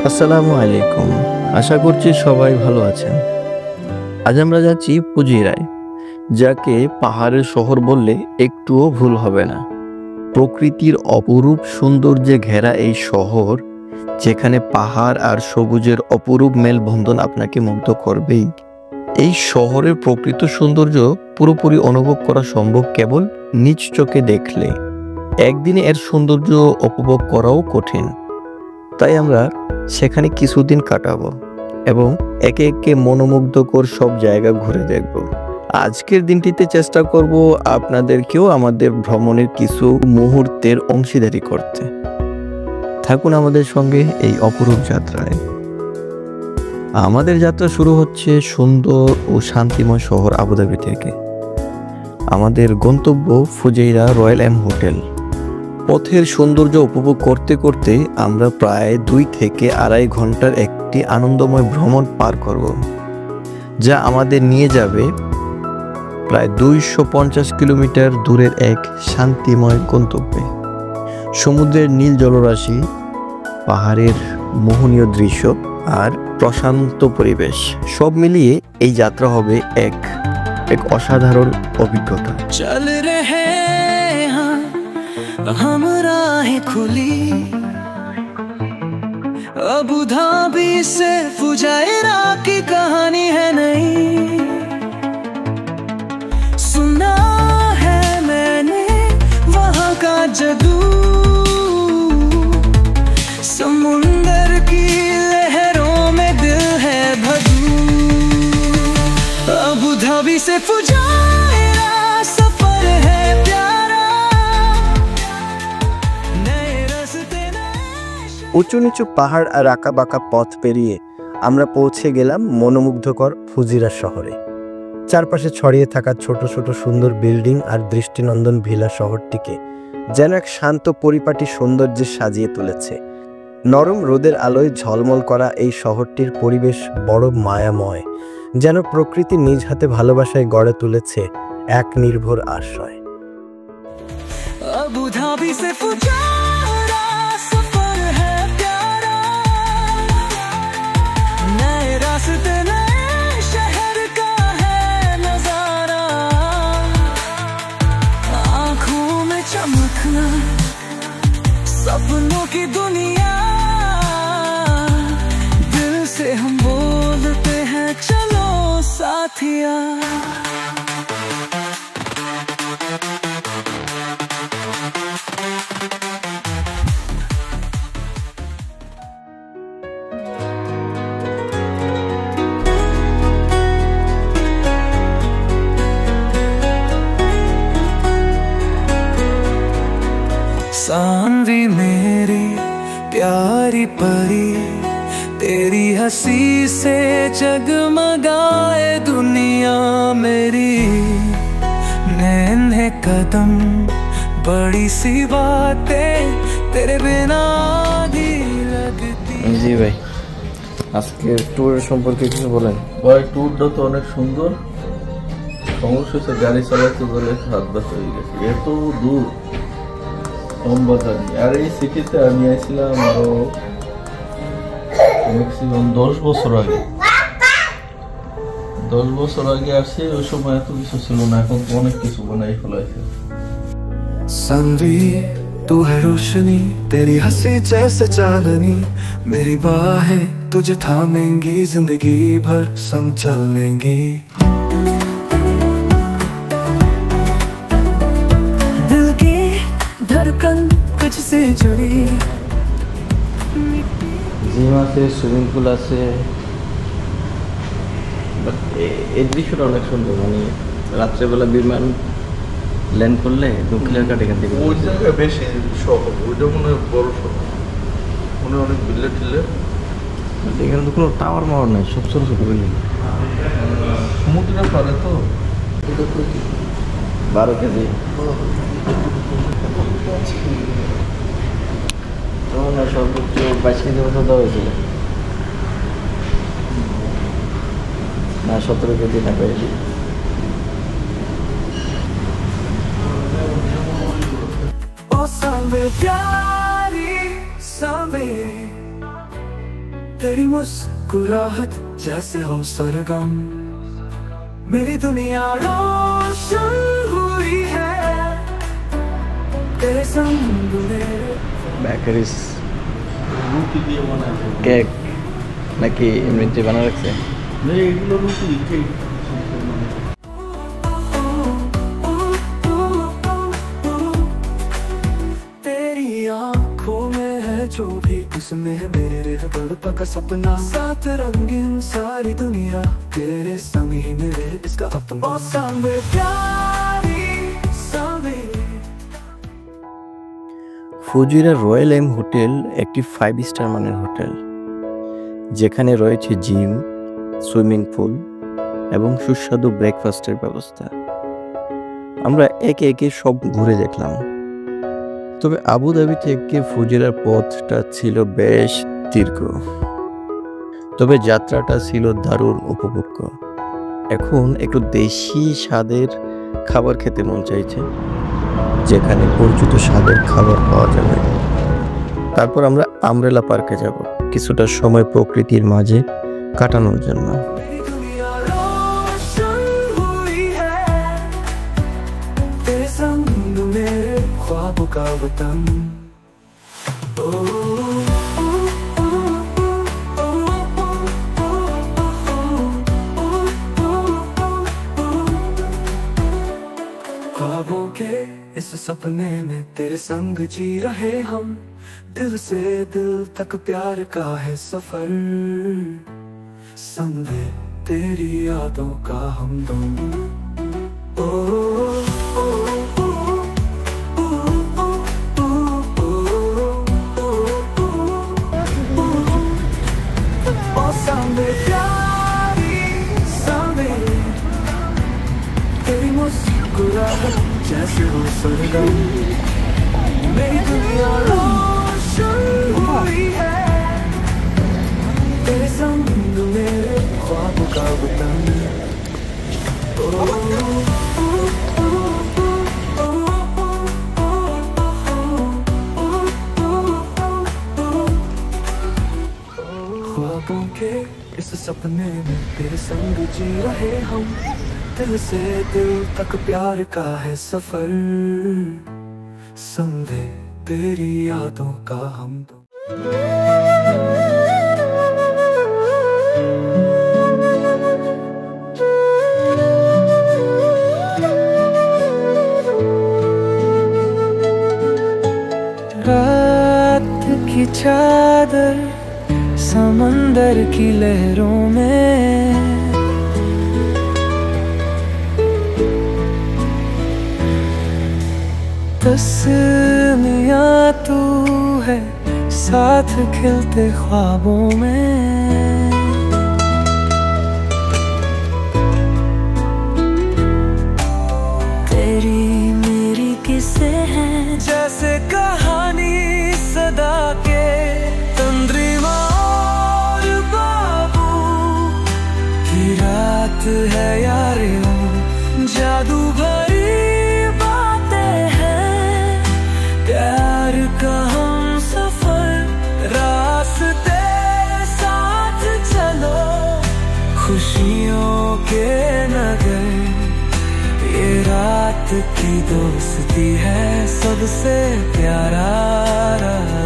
আসসালামু আলাইকুম। আশা করছি সবাই ভালো আছেন। আজ আমরা যাচ্ছি ফুজিরায়, যাকে পাহাড়ের শহর বললে একটুও ভুল হবে না। প্রকৃতির অপরূপ সৌন্দর্যে ঘেরা এই শহর, যেখানে পাহাড় আর সবুজের অপরূপ মেলবন্ধন আপনাকে মুগ্ধ করবেই। এই শহরের প্রকৃত সৌন্দর্য পুরোপুরি অনুভব করা সম্ভব কেবল নিজ চোখে দেখলে। একদিনে এর সৌন্দর্য উপভোগ করাও কঠিন। তাই আমরা সেখানে কিছুদিন কাটাবো এবং একে একে মনোমুগ্ধকর সব জায়গা ঘুরে দেখব। আজকের দিনটিতে চেষ্টা করব আপনাদেরকেও আমাদের ভ্রমণের কিছু মুহূর্তের অংশীদারি করতে। থাকুন আমাদের সঙ্গে এই অপরূপ যাত্রায়। আমাদের যাত্রা শুরু হচ্ছে সুন্দর ও শান্তিময় শহর আবুধাবি থেকে। আমাদের গন্তব্য ফুজাইরা রয়্যাল এম হোটেল। পথের সৌন্দর্য উপভোগ করতে করতে আমরা প্রায় 2 থেকে 2.5 ঘন্টার একটি আনন্দময় ভ্রমণ পার করব, যা আমাদের নিয়ে যাবে প্রায় 250 কিলোমিটার দূরের এক শান্তিময় গন্তব্যে। সমুদ্রের নীল জলরাশি, পাহাড়ের মোহনীয় দৃশ্য আর প্রশান্ত পরিবেশ সব মিলিয়ে এই যাত্রা হবে এক অসাধারণ অভিজ্ঞতা। चल रहे हैं हम राहें खुली, अबू धाबी से फुजायरा की कहानी है नई। सुना है मैंने वहाँ का जादू, समुंदर की लहरों में दिल है भदू। अबू धाबी से फुजायरा सफर है प्यारा, नए रास्ते উঁচু নিচু পাহাড় আর আঁকা বাঁকা পথ পেরিয়ে আমরা পৌঁছে গেলাম মনোমুগ্ধকর ফুজিরা শহরে। চারপাশে ছড়িয়ে থাকা ছোট ছোট সুন্দর বিল্ডিং আর দৃষ্টিনন্দন ভিলা শহরটিকে যেন এক শান্ত পরিপাটি সৌন্দর্যে সাজিয়ে তুলেছে। নরম রোদের আলোয় ঝলমল করা এই শহরটির পরিবেশ বড় মায়াময়, যেন প্রকৃতি নিজ হাতে ভালোবাসায় গড়ে তুলেছে এক নির্ভর আশ্রয়। अबू धाबी से फुजायरा सफर है प्यारा, नए रास्ते नए शहर का है नजारा। आंखों में चमकना सपनों की दुनिया, दिल से हम बोलते हैं चलो साथिया। सांवी मेरी प्यारी परी, तेरी हंसी से जगमगाए दुनिया मेरी। नन्हे कदम बड़ी सी बातें तेरे बिना भी लगती। জি ভাই, আজকের ট্যুরের সম্পর্কে কিছু বলেন। ভাই ট্যুরটা তো অনেক সুন্দর। সমস্যা হচ্ছে গাড়ি চালাতে গেলে হাত ব্যথা হয়ে গেছে, এত দূর লম্বা গাড়ি। আর এই সিটিতে আমি আসছিলাম ম্যাক্সিমাম 10 বছর আগে। 10 বছর আগে আসছি, ওই সময় এত কিছু ছিল না, এখন তো অনেক কিছু বানাই ফেলাইছে। संवी तू है रोशनी, तेरी हंसी जैसे चांदनी, मेरी बाहें तुझे थामेंगी, जिंदगी भर संग चलेंगी। दिल की धड़कन तुझसे जुड़ी। জিম আছে, সুইমিং পুল আছে, বাট এই দৃশ্যটা অনেক সুন্দর। মানে রাত্রেবেলা বিমান ল্যান্ড করলে একদম ক্লিয়ার কাট এখান থেকে। ওই জায়গায় বেশি শহর, ওইটা মনে হয় বড় শহর, মনে অনেক বিল্লে টিল্লে। এখানে তো কোনো টাওয়ার মাওয়ার নাই, সব ছোটো ছোটো বিল্ডিং। সমুদ্রের পারে তো 12 কেজি তখন সর্বোচ্চ 22 কেজি মতো দেওয়া হয়েছিল না, 17 কেজি না পেয়েছি। ओ सांवे प्यारी सांवे, तेरी मुस्कुराहट जैसे हो सरगम, मेरी दुनिया रोशन हुई है तेरे संग में। বেকারিস রুটি দিয়ে বানাইছে কেক নাকি এমনিতে বানা রাখছে? না এগুলো রুটি কেক तेरी आंखों में है जो भी उसमें है मेरे बड़पा का सपना, साथ रंगीन सारी दुनिया तेरे संग ही मेरे इसका अपना। ओ सांवे प्यारी सांवे। ফুজিরা রয়্যাল এম হোটেল একটি 5 স্টার মানের হোটেল, যেখানে রয়েছে জিম, সুইমিং পুল এবং সুস্বাদু ব্রেকফাস্টের ব্যবস্থা। আমরা একে একে সব ঘুরে দেখলাম। তবে আবুধাবি থেকে ফুজিরার পথটা ছিল বেশ দীর্ঘ, তবে যাত্রাটা ছিল দারুণ উপভোগ্য। এখন একটু দেশি স্বাদের খাবার খেতে মন চাইছে, যেখানে পরিচিত স্বাদের খাবার পাওয়া যাবে। তারপর আমরা আমব্রেলা পার্কে যাব কিছুটা সময় প্রকৃতির মাঝে কাটানোর জন্য। मेरी दुनिया रोशन हुई है तेरे संग मेरे ख्वाबों का वतन। ओ, ख्वाबों के इस सपने में तेरे संग जी रहे हम, दिल से दिल तक प्यार का है सफर, संग है तेरी यादों का हम दोनों। ओ, ओ, ओ, ओ, ओ, ओ, ओ, सांवे प्यारी सांवे, तेरी मुस्कुराहट जैसे हो सरगम, मेरी दुनिया रोशन हुई है तेरे संग मेरे ख्वाबों का वतन। ओ, ओ, ओ, ओ, ख्वाबों के इस सपने में तेरे संग जी रहे हम, दिल से दिल तक प्यार का है सफर, संग है तेरी यादों का हम दो। रात की चादर समंदर की लहरों में, तस्मियाँ तू है साथ खिलते ख्वाबों में, तेरी मेरी किस्से हैं जैसे कहानी सदा के तंद्रिमा और बाबू की रात है यारियों, जादू भरी बातें हैं प्यार का हम सफर, रास्ते साथ चलो खुशियों के नगर, ये रात की दोस्ती है सबसे प्यारा राज।